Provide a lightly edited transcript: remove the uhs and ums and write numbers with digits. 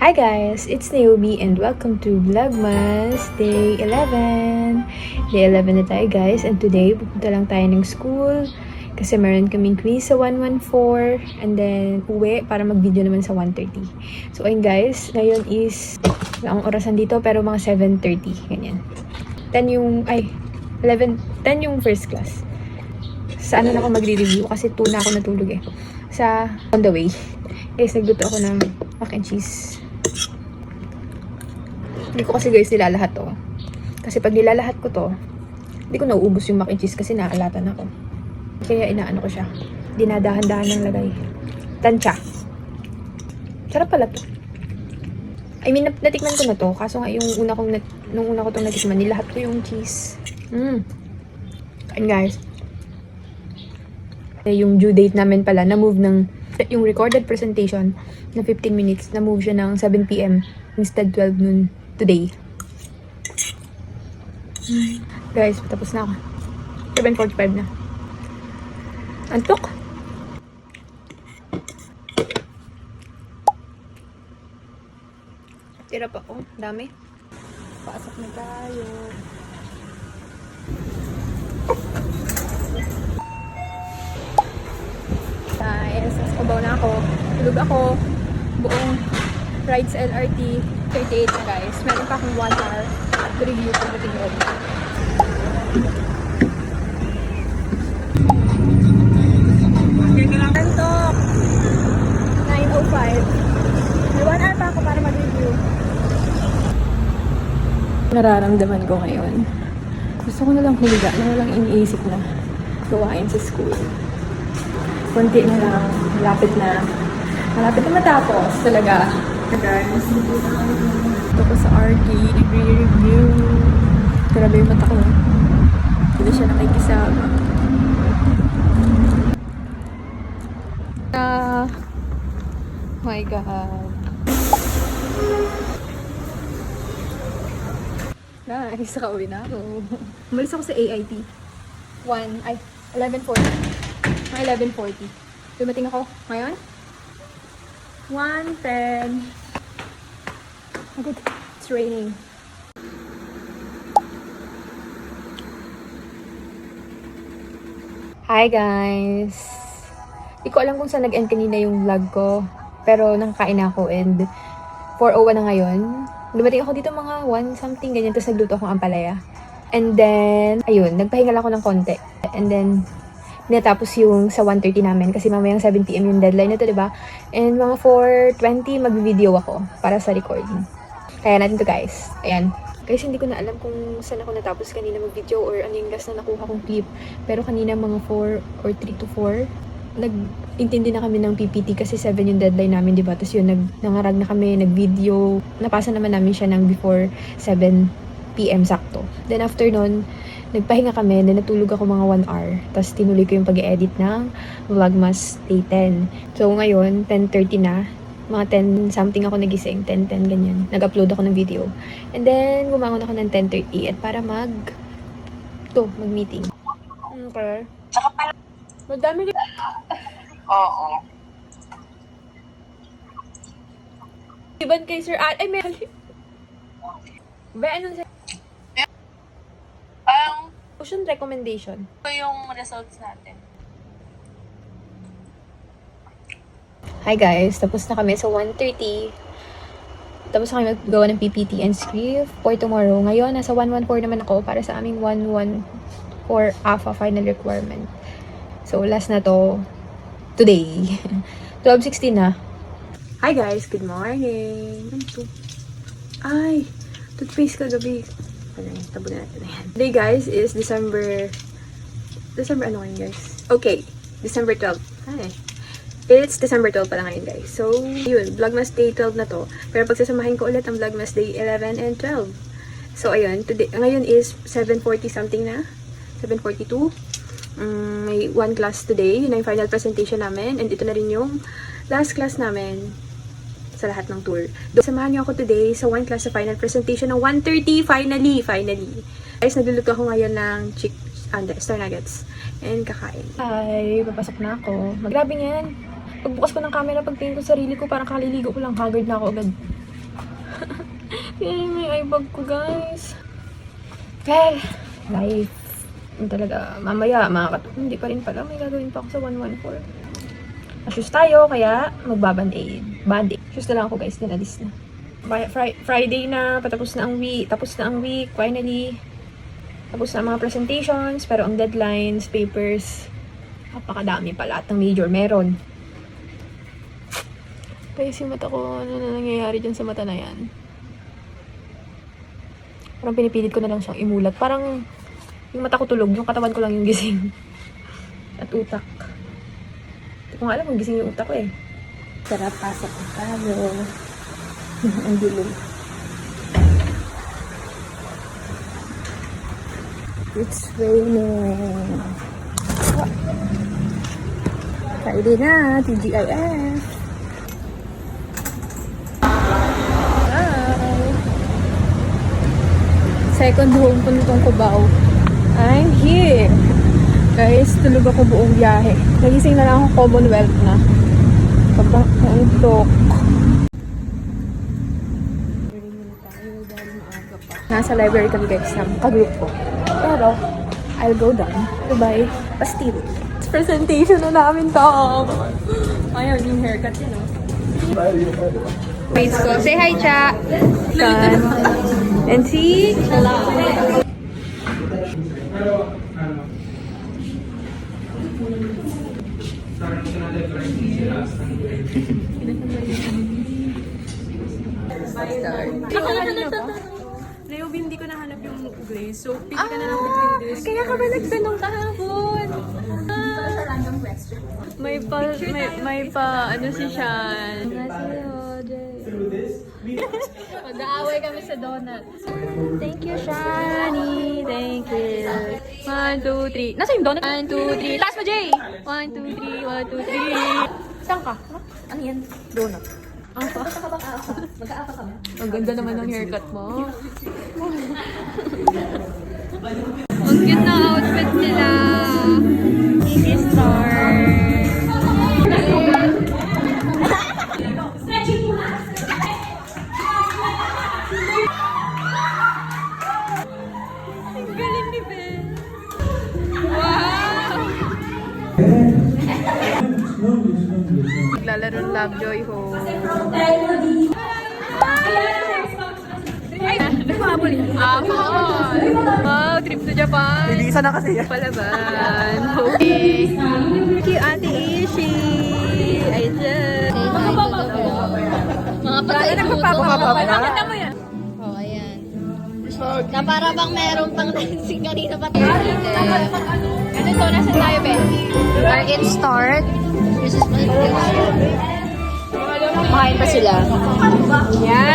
Hi guys, it's Naomi and welcome to Vlogmas Day 11. Day 11 na tayo guys, and today pupunta lang tayo ng school kasi meron kaming quiz sa 114 and then uwi para mag-video naman sa 1:30. So ayun guys, ngayon is ang orasan dito pero mga 7:30 ganyan. 11:10 yung first class. Saan na ako magre-review kasi 2 na ako natulog eh. Sa on the way. Guys, nagluto ako ng mac and cheese. Hindi ko kasi guys nilalahat to. Kasi pag nilalahat ko to, hindi ko nauubos yung mac and cheese kasi naalatan ako. Kaya inaano ko siya. Dinadahan-dahan ng lagay. Tansya. Sarap pala to. I mean, natikman ko na to. Kaso nga yung nung una ko itong natikman, nilahat ko yung cheese. Kain guys. Yung due date namin pala, na-move ng yung recorded presentation na 15 minutes, na-move siya ng 7 p.m. instead 12 noon today. Guys, tapos na ako. 7:45 na. Antok? Tira pa ako. Dami. Pasok na tayo. Guys, nasabaw na ako. Tulog ako. Buong ride sa LRT. 38 na guys. Meron pa akong 1 hour to review pagdating road. Antok! 9:05. May 1 hour pa ako para mag-review. Nararamdaman ko ngayon. Gusto ko na lang humiga na walang iniisip na gawain sa school. Kunti na lang. Malapit na. Malapit na matapos talaga. Guys, ito ko sa RT. Nagre-review. Grabe yung mata ko. Hindi siya nakikisama. My God. Guys, nakauwi na ako. Umalis ako sa AIT. 11:40. 11:40. Dumating ako ngayon. 1:10. Agad. It's raining. Hi guys! Hindi ko alam kung saan nag-end kanina yung vlog ko. Pero nakakain na ako and 4:01 na ngayon. Dumating ako dito mga 1 something ganyan. Tapos nagluto akong ampalaya. And then, ayun, nagpahingal ako ng konti. And then, natapos yung sa 1:30 namin kasi mamayang 7 p.m. yung deadline nito, diba? And mga 4:20 mag-video ako para sa recording. Kaya natin to guys. Ayan. Guys, hindi ko na alam kung saan ako natapos kanina mag-video or ano yung last na nakuha kong clip. Pero kanina mga 4 or 3 to 4, nag-intindi na kami ng PPT kasi 7 yung deadline namin, diba? Tapos yun, nangarag na kami, nag-video. Napasa naman namin siya ng before 7 p.m. sakto. Then after nun, nagpahinga kami, then natulog ako mga 1 hour. Tapos tinuloy ko yung pag-edit ng Vlogmas Day 10. So ngayon, 10:30 na. Mga 10 something ako nagising, 10:10 ganyan. Nag-upload ako ng video. And then, bumangon ako ng 10:30 at para mag-meeting. Okay. Saka pala. Madami rin. Oo. Iban kay Sir Ad. Ay, meron. Ba, anong sa... Ocean recommendation. Ito yung results natin. Hi guys, tapos na kami sa 1:30. Tapos na kami maggawa ng PPT and script for tomorrow. Ngayon, nasa 1:14 naman ako para sa aming 1:14 AFA final requirement. So, last na to today. 12:16 na. Hi guys, good morning. Ay, toothpaste kagabi. Tabo na natin yan. Today guys is December ano ngayon guys? Okay, December 12. Hi. It's December 12 pala ngayon guys. So, yun, Vlogmas Day 12 na to. Pero pagsasamahin ko ulit ang Vlogmas Day 11 and 12. So, ayun, today, ngayon is 7:40 something na. 7:42. May 1 class today. Yun na yung final presentation namin. And ito na rin yung last class namin sa lahat ng tour. Samahan niyo ako today sa 1 class sa final presentation ng 1:30. Finally! Guys, nagluluto ako ngayon ng star nuggets. And kakain. Hi! Papasok na ako. Grabe yan. Pagbukas ko ng camera, pagtingin ko sa sarili ko, parang kaliligo ko lang, haggard na ako agad. Yan may eye bag ko, guys. Well, life. Yung talaga, mamaya, hindi pa rin pala. May gagawin pa ako sa 114. Shoes tayo, kaya magbaband-aid. Band-aid. Shoes na lang ako, guys. Nilalis na. Friday na, patapos na ang week. Tapos na ang week, finally. Tapos na ang mga presentations, pero ang deadlines, papers, napakadami pa. Lahat ng major meron. Kaya si mata ko, ano na nangyayari dyan sa mata na yan? Parang pinipilit ko na lang siyang imulat. Parang yung mata ko tulog, yung katawan ko lang yung gising. At utak. Hindi ko nga alam kung gising yung utak ko eh. Tara, pasok na tayo. Ang dilim. It's raining. Friday na, TGIF. Second home po nitong Cubao. I'm here. Guys, tulog ako buong biyahe. Nagising na lang ako Commonwealth na. Sobrang antok. Nasa library kami guys ng kagroup ko. Pero, I'll go down to buy pastil. It's presentation na namin to. Ayun, yung haircut yun, oh. Wait, so say hi, Cha. Son. And see? Leo, hindi ko nahanap yung glaze. So, pili ka na lang between this. Kaya ka ba nagtanong kahapon? May pa, ano si Sean? Mag-aaway kami sa donut. Thank you, Shani. Thank you. 1, 2, 3. Nasa yung donut? 1, 2, 3. Taas mo, Jay! 1, 2, 3. 1, 2, 3. Saan ka? Ano yan? Donut. Apa? Mag-aapa kami. Ang ganda naman ng haircut mo. Ang cute na outfit nila. Easy Star. Ang galing ni Ben. Wow! Naglalaro ng Lovejoy Home. Wow, trip to Japan. Hindi isa na kasi yan. Palaban. Okay. Thank you, Ate Ishi. Ay, dyan. Mga patay Pakita mo yan. Oh, ayan. Na para bang meron pang dancing kanina pa tayo. Ano to? Nasaan tayo, Ben? Target start. This is my picture. Makain pa sila. Yan.